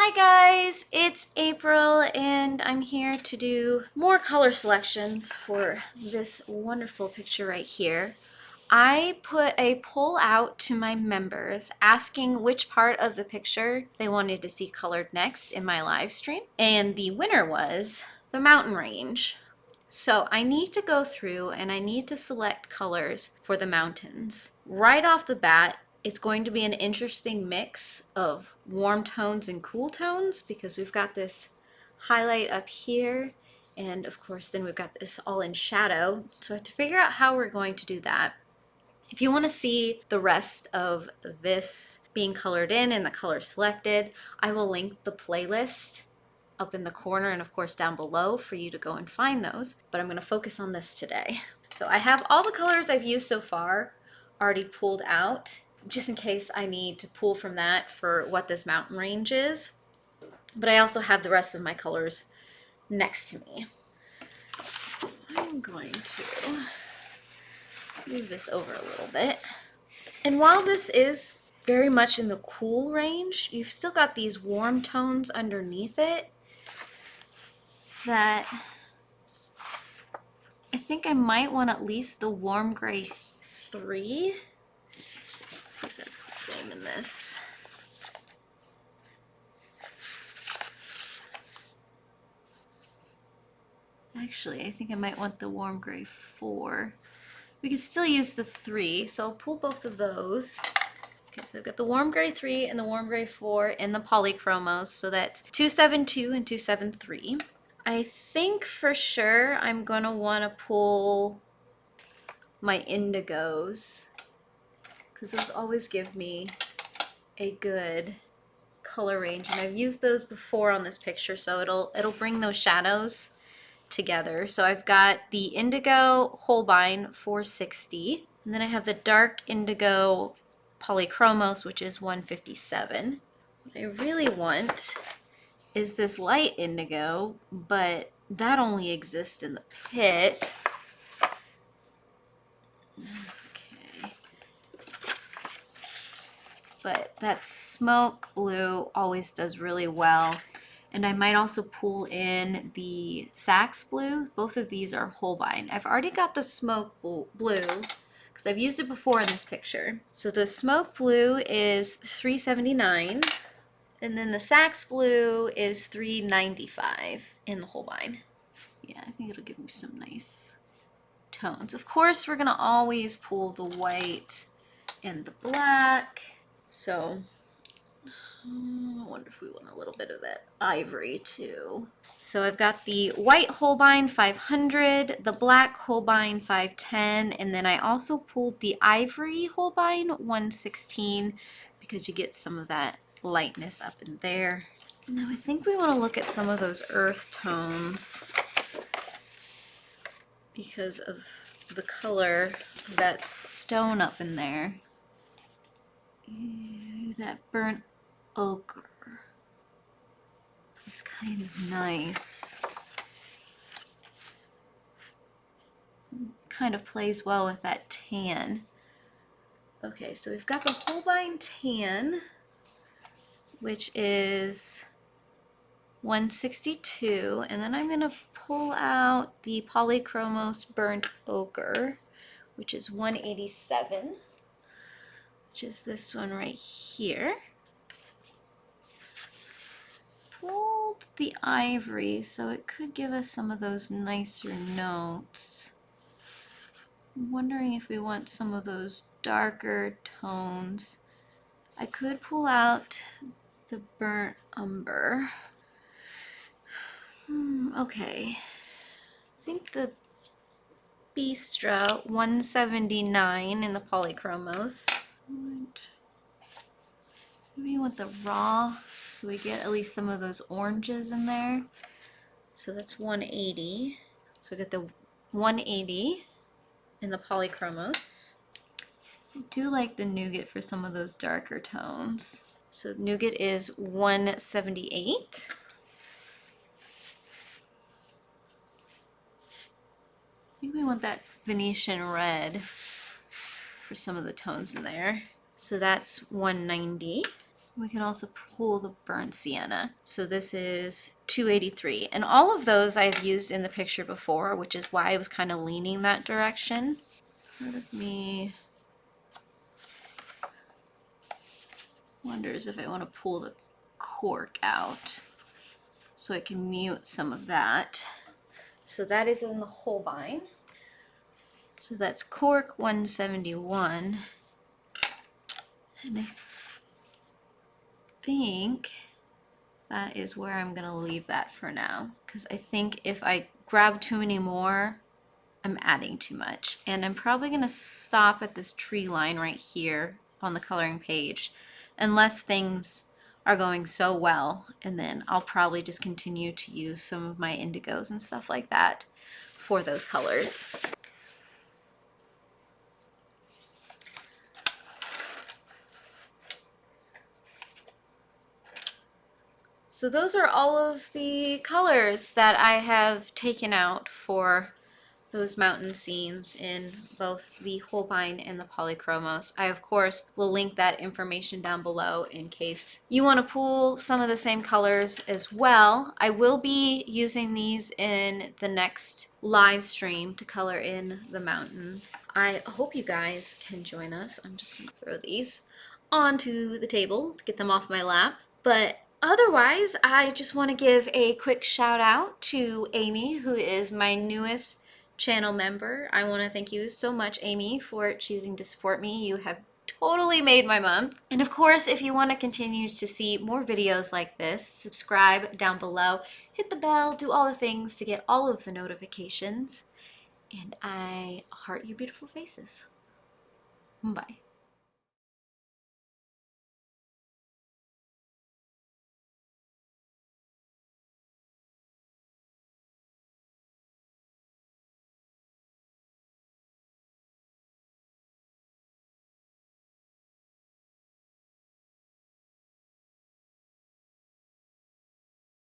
Hi guys, it's April and I'm here to do more color selections for this wonderful picture right here. I put a poll out to my members asking which part of the picture they wanted to see colored next in my live stream, and the winner was the mountain range. So I need to go through and I need to select colors for the mountains. Right off the bat, it's going to be an interesting mix of warm tones and cool tones because we've got this highlight up here, and of course then we've got this all in shadow. So I have to figure out how we're going to do that. If you want to see the rest of this being colored in and the color selected, I will link the playlist up in the corner and of course down below for you to go and find those, but I'm going to focus on this today. So I have all the colors I've used so far already pulled out, just in case I need to pull from that for what this mountain range is, but I also have the rest of my colors next to me. So I'm going to move this over a little bit. And while this is very much in the cool range, you've still got these warm tones underneath it that I think I might want at least the warm gray 3. Let's see if that's the same in this. Actually, I think I might want the warm gray 4. We can still use the 3, so I'll pull both of those. Okay, so I've got the warm gray 3 and the warm gray 4 in the Polychromos, so that's 272 and 273. I think for sure I'm going to want to pull my indigos, because those always give me a good color range, and I've used those before on this picture, so it'll bring those shadows together. So I've got the indigo Holbein 460, and then I have the dark indigo Polychromos, which is 157. What I really want is this light indigo, but that only exists in the pit. Okay. But that smoke blue always does really well. And I might also pull in the Sax blue. Both of these are Holbein. I've already got the smoke blue because I've used it before in this picture. So the smoke blue is 379. And then the Sax blue is 395 in the Holbein. Yeah, I think it'll give me some nice tones. Of course, we're gonna always pull the white and the black. So I wonder if we want a little bit of that ivory too. So I've got the white Holbein 500, the black Holbein 510, and then I also pulled the ivory Holbein 116 because you get some of that lightness up in there. Now I think we want to look at some of those earth tones because of the color of that stone up in there. Ooh, that burnt ochre is kind of nice. Kind of plays well with that tan. Okay, so we've got the Holbein tan, which is 162, and then I'm going to pull out the Polychromos burnt ochre, which is 187, which is this one right here. Pulled the ivory, so it could give us some of those nicer notes. I'm wondering if we want some of those darker tones. I could pull out the burnt umber. Okay. I think the Bistra 179 in the Polychromos. Maybe you want the raw, so we get at least some of those oranges in there. So that's 180. So we get the 180 in the Polychromos. I do like the nougat for some of those darker tones. So nougat is 178. I think we want that Venetian red for some of the tones in there. So that's 190. We can also pull the burnt sienna. So this is 283. And all of those I've used in the picture before, which is why I was kind of leaning that direction. Part of me wonders if I want to pull the cork out so I can mute some of that. So that is in the Holbein. So that's cork 171. And I think that is where I'm gonna leave that for now, because I think if I grab too many more, I'm adding too much. And I'm probably gonna stop at this tree line right here on the coloring page, unless things are going so well, and then I'll probably just continue to use some of my indigos and stuff like that for those colors. So those are all of the colors that I have taken out for those mountain scenes in both the Holbein and the Polychromos. I, of course, will link that information down below in case you want to pull some of the same colors as well. I will be using these in the next live stream to color in the mountain. I hope you guys can join us. I'm just going to throw these onto the table to get them off my lap. But otherwise, I just want to give a quick shout out to Amy, who is my newest channel member. I want to thank you so much, Amy, for choosing to support me. You have totally made my month. And of course, if you want to continue to see more videos like this, subscribe down below, hit the bell, do all the things to get all of the notifications. And I heart your beautiful faces. Bye.